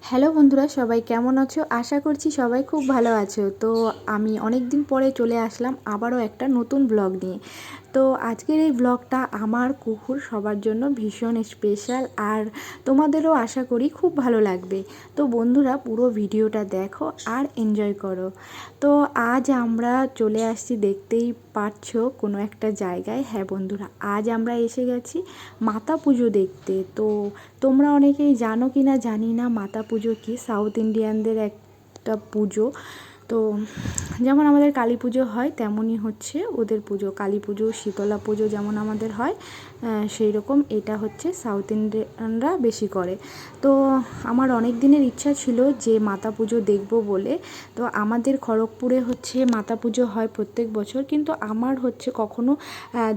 Hello বন্ধুরা, সবাই কেমন আছো? আশা করছি সবাই খুব ভালো আছো। তো আমি অনেক দিন পরে চলে আসলাম আবারও একটা নতুন ব্লগ নিয়ে। তো আজকের এই ব্লগটা আমার কুকুর সবার জন্য ভীষণ স্পেশাল, আর তোমাদেরও আশা করি খুব ভালো লাগবে। তো বন্ধুরা, পুরো ভিডিওটা দেখো আর এনজয় করো। তো আজ আমরা চলে আসছি, দেখতেই পারছো, কোনো একটা জায়গায়। হ্যাঁ বন্ধুরা, আজ আমরা এসে গেছি মাতা পুজো দেখতে। তো তোমরা অনেকেই জানো কি না জানি না, মাতা পুজো কি। সাউথ ইন্ডিয়ানদের একটা পুজো। তো যেমন আমাদের কালী পুজো হয় তেমনই হচ্ছে ওদের পুজো। কালী পুজো, শীতলা পুজো যেমন আমাদের হয়, সেই রকম এটা হচ্ছে সাউথ ইন্ডিয়ানরা বেশি করে। তো আমার অনেক দিনের ইচ্ছা ছিল যে মাতা পুজো দেখব বলে। তো আমাদের খড়গপুরে হচ্ছে মাতা পুজো হয় প্রত্যেক বছর, কিন্তু আমার হচ্ছে কখনো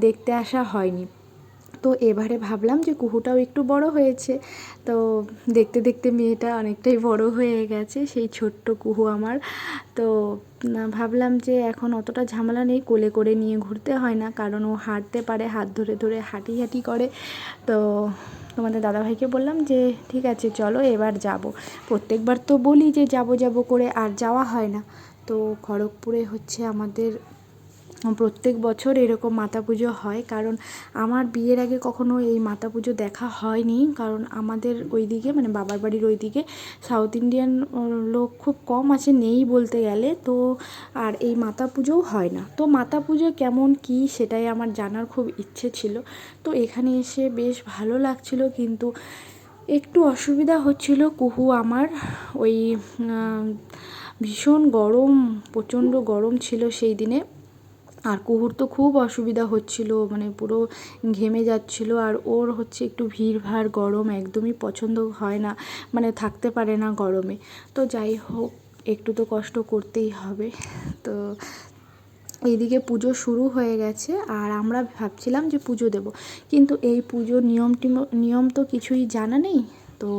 দেখতে আসা হয়নি। তো এবারে ভাবলাম যে কুহুটাও একটু বড় হয়েছে, তো দেখতে দেখতে মেয়েটা অনেকটাই বড় হয়ে গেছে, সেই ছোট্ট কুহু আমার। তো ভাবলাম যে এখন অতটা ঝামেলা নেই, কোলে করে নিয়ে ঘুরতে হয় না, কারণ ও হাঁটতে পারে, হাত ধরে ধরে হাঁটি হাঁটি করে। তো তোমাদের দাদাভাইকে বললাম যে ঠিক আছে চলো এবার যাব। প্রত্যেকবার তো বলি যে যাব যাব করে, আর যাওয়া হয় না। তো খড়গপুরে হচ্ছে আমাদের প্রত্যেক বছর এরকম মাতা পুজো হয়, কারণ আমার বিয়ের আগে কখনো এই মাতা পুজো দেখা হয়নি, কারণ আমাদের ওইদিকে মানে বাবার বাড়ির ওইদিকে সাউথ ইন্ডিয়ান লোক খুব কম আছে, নেই বলতে গেলে। তো আর এই মাতা পুজোও হয় না। তো মাতা পুজো কেমন কি সেটাই আমার জানার খুব ইচ্ছে ছিল। তো এখানে এসে বেশ ভালো লাগছিল, কিন্তু একটু অসুবিধা হচ্ছিল কুহু আমার। ওই ভীষণ গরম, প্রচণ্ড গরম ছিল সেই দিনে। আর কুহুর তো খুব অসুবিধা হচ্ছিল, মানে পুরো ঘেমে যাচ্ছিল। আর ওর হচ্ছে একটু ভিড়ভাড়, গরম একদমই পছন্দ হয় না, মানে থাকতে পারে না গরমে। তো যাই হোক, একটু তো কষ্ট করতেই হবে। তো এইদিকে পুজো শুরু হয়ে গেছে, আর আমরা ভাবছিলাম যে পুজো দেব, কিন্তু এই পুজোর নিয়ম তো কিছুই জানা নেই। তো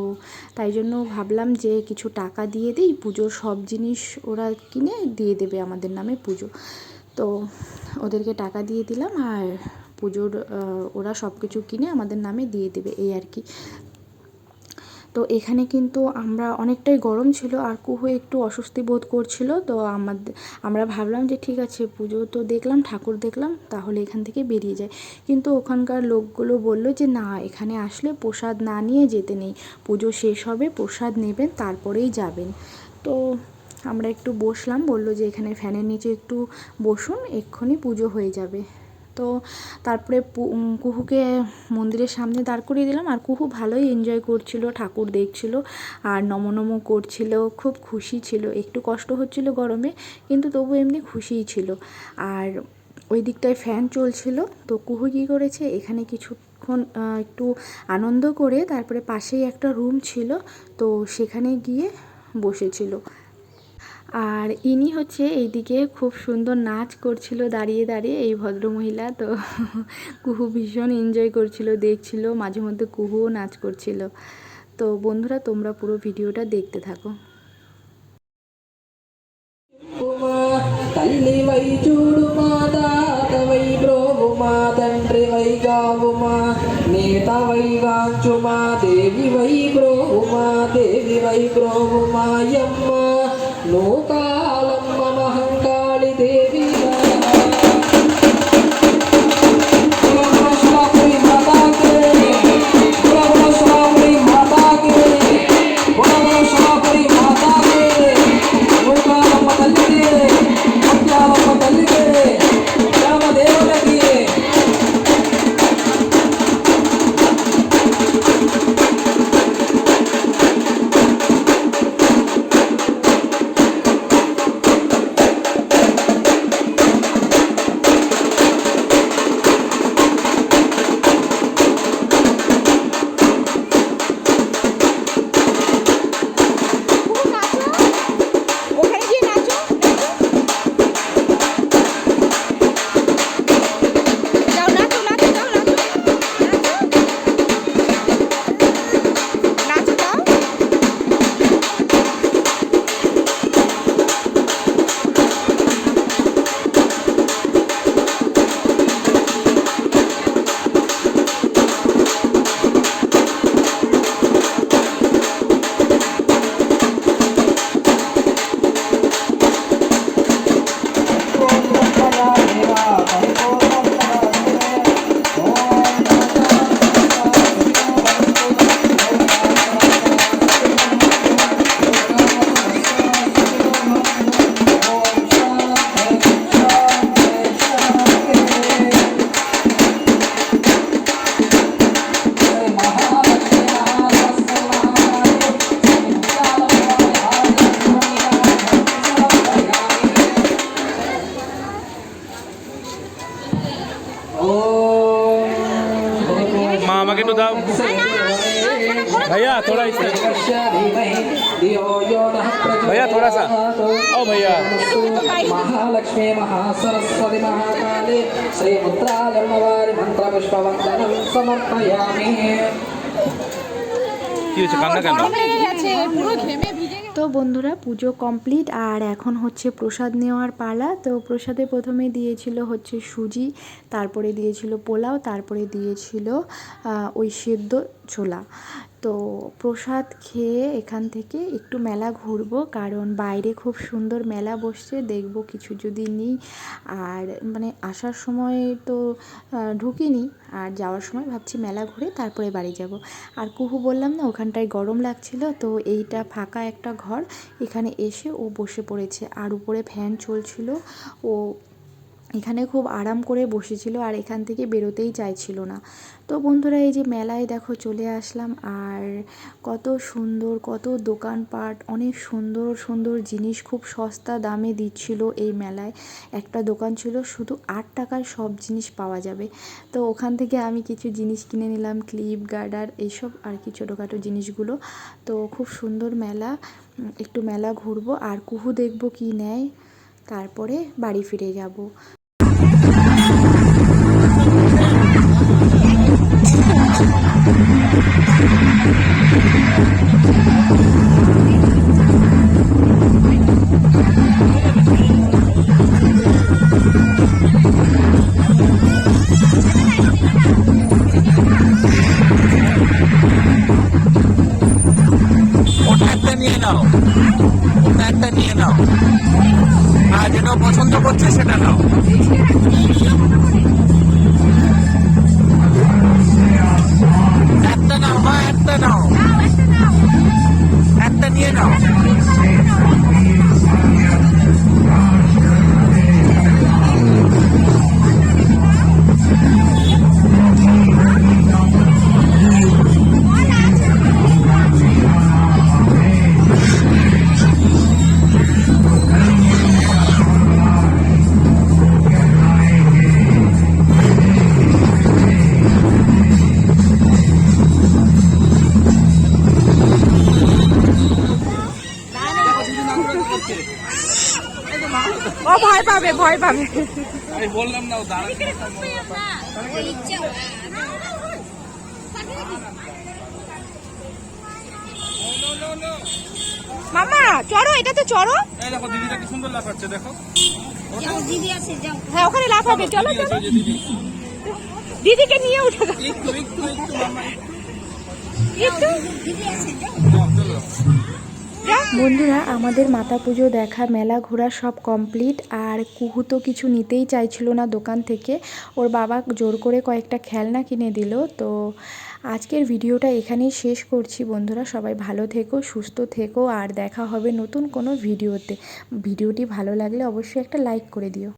তাই জন্য ভাবলাম যে কিছু টাকা দিয়ে দিই, পুজোর সব জিনিস ওরা কিনে দিয়ে দেবে আমাদের নামে পুজো। তো ওদেরকে টাকা দিয়ে দিলাম, আর পুজোর ওরা সব কিছু কিনে আমাদের নামে দিয়ে দেবে, এই আর কি। তো এখানে কিন্তু আমরা অনেকটাই গরম ছিল, আর কুহু একটু অস্বস্তি বোধ করছিল। তো আমরা ভাবলাম যে ঠিক আছে, পুজো তো দেখলাম, ঠাকুর দেখলাম, তাহলে এখান থেকে বেরিয়ে যায়। কিন্তু ওখানকার লোকগুলো বলল যে না, এখানে আসলে প্রসাদ না নিয়ে যেতে নেই, পুজো শেষ হবে, প্রসাদ নেবেন, তারপরেই যাবেন। তো আমরা একটু বসলাম, বললো যে এখানে ফ্যানের নিচে একটু বসুন, এক্ষুনি পুজো হয়ে যাবে। তো তারপরে কুহুকে মন্দিরের সামনে দাঁড় করিয়ে দিলাম, আর কুহু ভালোই এনজয় করছিল, ঠাকুর দেখছিল আর নমো করছিল, খুব খুশি ছিল। একটু কষ্ট হচ্ছিল গরমে, কিন্তু তবু এমনি খুশিই ছিল। আর ওই দিকটায় ফ্যান চলছিল। তো কুহু কী করেছে, এখানে কিছুক্ষণ একটু আনন্দ করে তারপরে পাশেই একটা রুম ছিল, তো সেখানে গিয়ে বসেছিল। আর ইনি হচ্ছে এইদিকে খুব সুন্দর নাচ করছিল দাঁড়িয়ে দাঁড়িয়ে, এই ভদ্রমহিলা। তো কুহু ভীষণ এনজয় করছিল, দেখছিল, মাঝে মধ্যে কুহুও নাচ করছিল। তো বন্ধুরা, তোমরা পুরো ভিডিওটা দেখতে থাকো। తల్లి వై చూడుమా తాత వై బ్రోవుమా తండ్రి వై గావుమా నేత వై గాంచుమా దేవి వై బ్రోవుమా దేవి వై బ్రోవుమా యమ్మ నూకాలమ్మ మహంకాళి దేవి धियो यो नः भैया थोड़ा सा ओ भैया महालक्ष्मी महासरस्वती महाकाले श्रीमुद्रालम्बवारि मन्त्रपुष्पवन्दनं समर्पयामि। কি হচ্ছে কান্না কেন? তো বন্ধুরা পুজো কমপ্লিট আর এখন হচ্ছে প্রসাদ নেওয়ার পালা। তো প্রসাদে প্রথমে দিয়েছিল হচ্ছে সুজি, তারপরে দিয়েছিল পোলাও, তারপরে দিয়েছিল ওই সেদ্ধ ছোলা। তো প্রসাদ খেয়ে এখান থেকে একটু মেলা ঘুরবো, কারণ বাইরে খুব সুন্দর মেলা বসছে, দেখব কিছু যদি নিই। আর মানে আসার সময় তো ঢুকিনি, আর যাওয়ার সময় ভাবছি মেলা ঘুরে তারপরে বাড়ি যাব। আর কুহু বললাম না ওখানটায় গরম লাগছিল, তো এইটা ফাঁকা একটা ঘর, এখানে এসে ও বসে পড়েছে আর উপরে ফ্যান চলছিল। ও এখানে খুব আরাম করে বসেছিল আর এখান থেকে বেরোতেই চাইছিল না। তো বন্ধুরা এই যে মেলায় দেখো চলে আসলাম, আর কত সুন্দর কত দোকানপাট, অনেক সুন্দর সুন্দর জিনিস খুব সস্তা দামে দিচ্ছিল এই মেলায়। একটা দোকান ছিল শুধু 8 টাকায় সব জিনিস পাওয়া যাবে। তো ওখান থেকে আমি কিছু জিনিস কিনে নিলাম, ক্লিপ, গার্ডার, এইসব আর কি ছোটোখাটো জিনিসগুলো। তো খুব সুন্দর মেলা, একটু মেলা ঘুরবো আর কুহু দেখবো কি নেয়, তারপরে বাড়ি ফিরে যাব। ওটা একটা নিয়ে নাও, ওটা একটা নিয়ে নাও, আর যেটা পছন্দ করছে সেটা নাও। একটা নাও বা একটা নাও, একটা নিয়ে নাও। ও ভয় পাবে ভয় পাবে। আমি বললাম না ও দাঁড়া। মামা চড়ো, এটাতে চড়ো। এই দেখো দিদিটা কি সুন্দর লাফাচ্ছে দেখো। হ্যাঁ ওখানে লাফাবে, চলো চলো। দিদি দিদিকে নিয়ে উঠে যাও। একটু একটু একটু মামা একটু চলো। বন্ধুরা আমাদের মাতা পুজো দেখা, মেলা ঘোরা সব কমপ্লিট। আর কুহু তো কিছু নিতেই চাইছিল না দোকান থেকে, ওর বাবা জোর করে কয়েকটা খেলনা কিনে দিল। তো আজকের ভিডিওটা এখানেই শেষ করছি বন্ধুরা, সবাই ভালো থেকো, সুস্থ থেকো, আর দেখা হবে নতুন কোনো ভিডিওতে। ভিডিওটি ভালো লাগলে অবশ্যই একটা লাইক করে দিও।